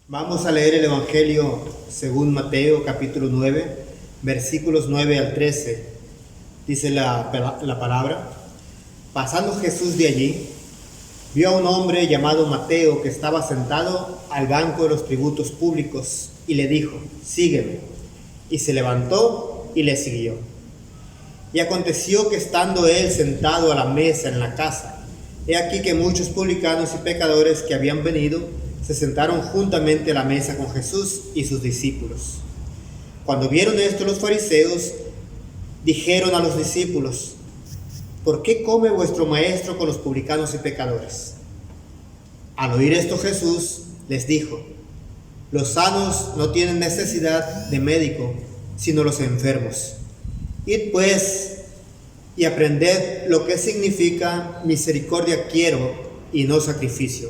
Vamos a leer el Evangelio según Mateo, capítulo 9, versículos 9 al 13. Dice la palabra: Pasando Jesús de allí, vio a un hombre llamado Mateo que estaba sentado al banco de los tributos públicos y le dijo: Sígueme. Y se levantó y le siguió. Y aconteció que estando él sentado a la mesa en la casa, he aquí que muchos publicanos y pecadores que habían venido se sentaron juntamente a la mesa con Jesús y sus discípulos. Cuando vieron esto los fariseos, dijeron a los discípulos: ¿por qué come vuestro maestro con los publicanos y pecadores? Al oír esto Jesús les dijo: los sanos no tienen necesidad de médico, sino los enfermos. Id pues y aprended lo que significa misericordia quiero y no sacrificio,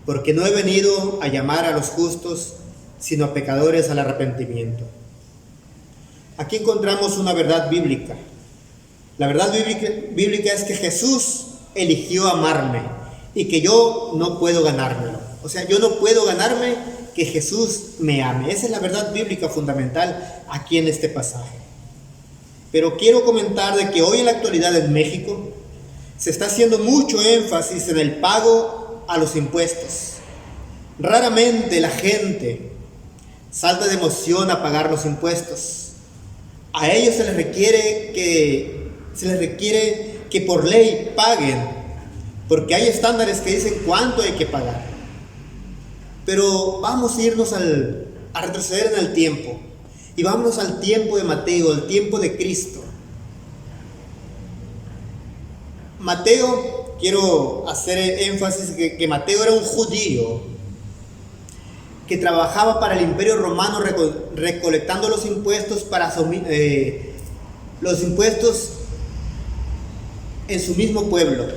porque no he venido a llamar a los justos, sino a pecadores al arrepentimiento. Aquí encontramos una verdad bíblica. La verdad bíblica es que Jesús eligió amarme y que yo no puedo ganármelo. O sea, yo no puedo ganarme que Jesús me ame. Esa es la verdad bíblica fundamental aquí en este pasaje. Pero quiero comentar de que hoy en la actualidad en México se está haciendo mucho énfasis en el pago a los impuestos. Raramente la gente salta de emoción a pagar los impuestos. A ellos se les requiere que por ley paguen, porque hay estándares que dicen cuánto hay que pagar. Pero vamos a irnos a retroceder en el tiempo, y vámonos al tiempo de Mateo, al tiempo de Cristo. Mateo, quiero hacer énfasis que Mateo era un judío que trabajaba para el Imperio Romano recolectando los impuestos los impuestos en su mismo pueblo.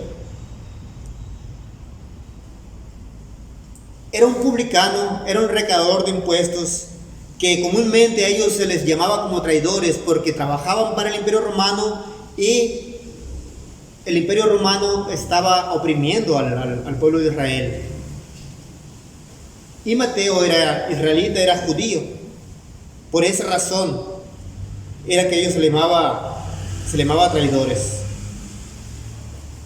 Era un publicano, era un recaudador de impuestos, que comúnmente a ellos se les llamaba como traidores porque trabajaban para el Imperio Romano y el Imperio Romano estaba oprimiendo al pueblo de Israel. Y Mateo era israelita, era judío. Por esa razón era que a ellos se le llamaba traidores.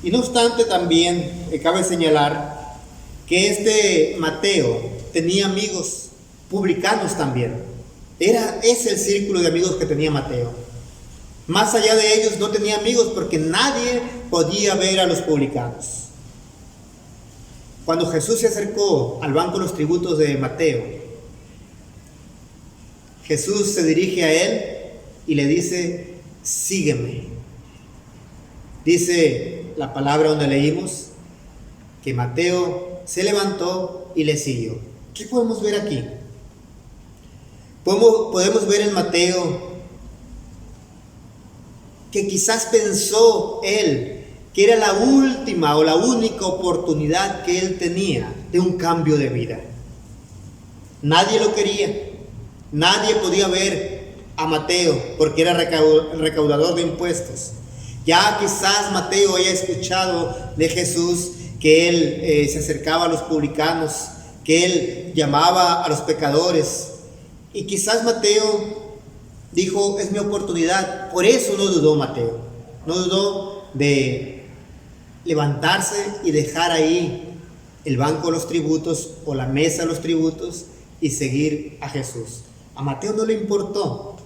Y no obstante, también cabe señalar que este Mateo tenía amigos publicanos también. Ese el círculo de amigos que tenía Mateo. Más allá de ellos no tenía amigos porque nadie podía ver a los publicanos. Cuando Jesús se acercó al banco de los tributos de Mateo, Jesús se dirige a él y le dice: sígueme. Dice la palabra donde leímos que Mateo se levantó y le siguió. ¿Qué podemos ver aquí? Podemos ver en Mateo que quizás pensó él que era la última o la única oportunidad que él tenía de un cambio de vida. Nadie lo quería, nadie podía ver a Mateo porque era recaudador de impuestos. Ya quizás Mateo haya escuchado de Jesús que él se acercaba a los publicanos, que él llamaba a los pecadores. Y quizás Mateo dijo: es mi oportunidad. Por eso no dudó Mateo. No dudó de levantarse y dejar ahí el banco de los tributos o la mesa de los tributos y seguir a Jesús. A Mateo no le importó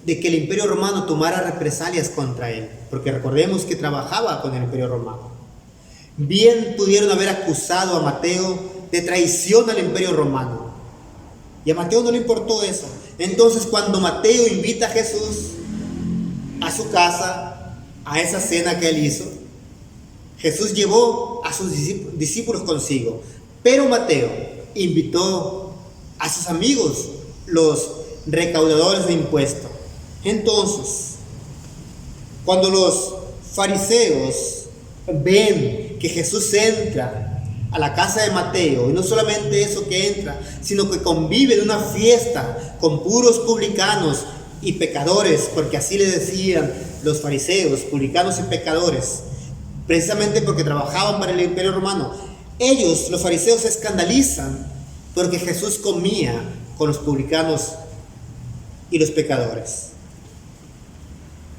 de que el Imperio Romano tomara represalias contra él, porque recordemos que trabajaba con el Imperio Romano. Bien pudieron haber acusado a Mateo de traición al Imperio Romano, y a Mateo no le importó eso. Entonces, cuando Mateo invita a Jesús a su casa, a esa cena que él hizo, Jesús llevó a sus discípulos consigo. Pero Mateo invitó a sus amigos, los recaudadores de impuestos. Entonces, cuando los fariseos ven que Jesús entra a la casa de Mateo, y no solamente eso que entra, sino que convive en una fiesta con puros publicanos y pecadores, porque así le decían los fariseos, publicanos y pecadores, precisamente porque trabajaban para el Imperio Romano. Ellos, los fariseos, se escandalizan porque Jesús comía con los publicanos y los pecadores.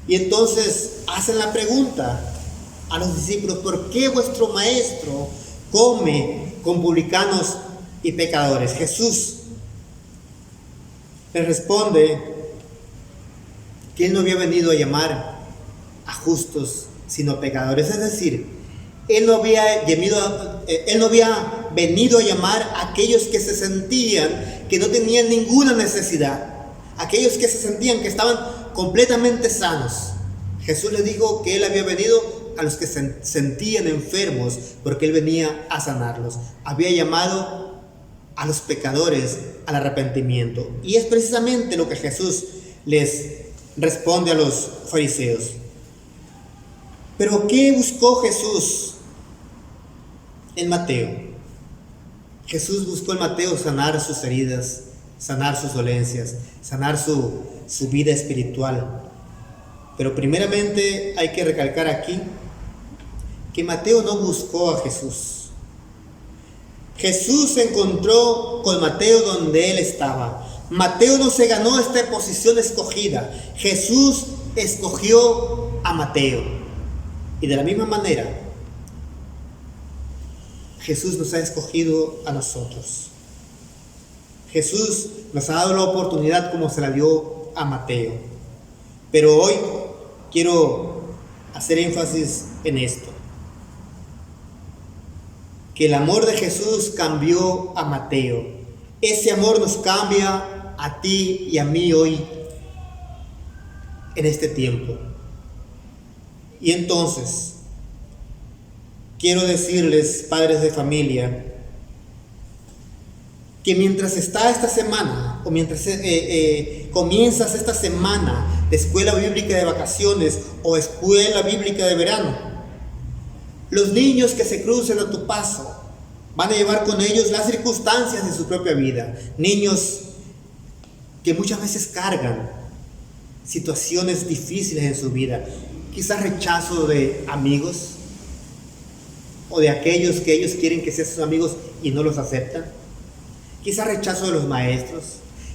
Y entonces hacen la pregunta a los discípulos: ¿por qué vuestro maestro come con publicanos y pecadores? Jesús les responde que Él no había venido a llamar a justos, sino a pecadores. Es decir, Él no había venido a llamar a aquellos que se sentían que no tenían ninguna necesidad, aquellos que se sentían que estaban completamente sanos. Jesús les dijo que Él había venido a los que se sentían enfermos, porque Él venía a sanarlos. Había llamado a los pecadores al arrepentimiento. Y es precisamente lo que Jesús les responde a los fariseos. Pero ¿qué buscó Jesús en Mateo? Jesús buscó en Mateo sanar sus heridas, sanar sus dolencias, sanar su vida espiritual. Pero primeramente hay que recalcar aquí que Mateo no buscó a Jesús. Jesús se encontró con Mateo donde él estaba. Mateo no se ganó esta posición escogida. Jesús escogió a Mateo. Y de la misma manera, Jesús nos ha escogido a nosotros. Jesús nos ha dado la oportunidad como se la dio a Mateo. Pero hoy quiero hacer énfasis en esto: que el amor de Jesús cambió a Mateo. Ese amor nos cambia a ti y a mí hoy, en este tiempo. Y entonces, quiero decirles, padres de familia, que mientras está esta semana, o mientras comienzas esta semana de escuela bíblica de vacaciones o escuela bíblica de verano, los niños que se crucen a tu paso van a llevar con ellos las circunstancias de su propia vida. Niños que muchas veces cargan situaciones difíciles en su vida. Quizás rechazo de amigos, o de aquellos que ellos quieren que sean sus amigos y no los aceptan. Quizás rechazo de los maestros,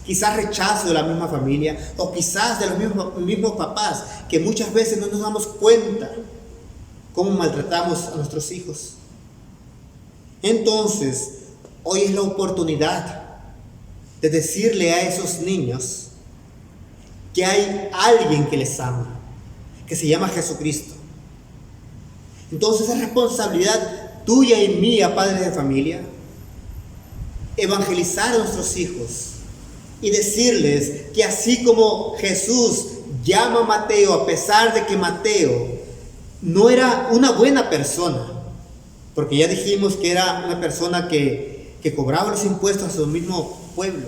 quizás rechazo de la misma familia, o quizás de los mismos papás, que muchas veces no nos damos cuenta cómo maltratamos a nuestros hijos. Entonces, hoy es la oportunidad de decirle a esos niños que hay alguien que les ama, que se llama Jesucristo. Entonces es responsabilidad tuya y mía, padres de familia, evangelizar a nuestros hijos y decirles que así como Jesús llama a Mateo, a pesar de que Mateo no era una buena persona, porque ya dijimos que era una persona que cobraba los impuestos a su mismo pueblo,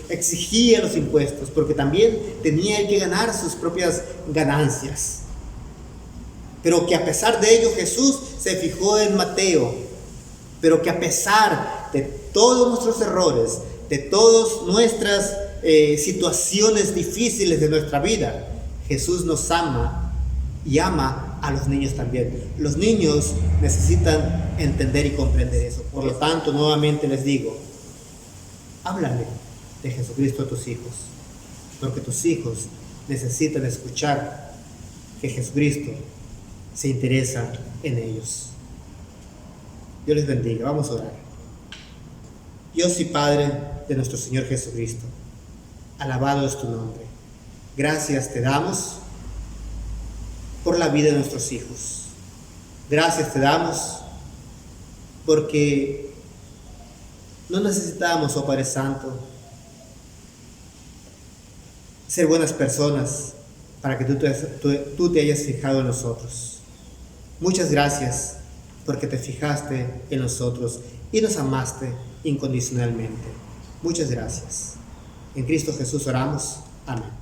exigía los impuestos, porque también tenía él que ganar sus propias ganancias. Pero que a pesar de ello Jesús se fijó en Mateo, pero que a pesar de todos nuestros errores, de todas nuestras situaciones difíciles de nuestra vida, Jesús nos ama y ama a los niños también. Los niños necesitan entender y comprender eso. Por lo tanto, nuevamente les digo, háblale de Jesucristo a tus hijos, porque tus hijos necesitan escuchar que Jesucristo se interesa en ellos. Dios les bendiga. Vamos a orar. Dios y Padre de nuestro Señor Jesucristo, alabado es tu nombre. Gracias te damos por la vida de nuestros hijos. Gracias te damos porque no necesitamos, oh Padre Santo, ser buenas personas para que tú te hayas fijado en nosotros. Muchas gracias porque te fijaste en nosotros y nos amaste incondicionalmente. Muchas gracias. En Cristo Jesús oramos. Amén.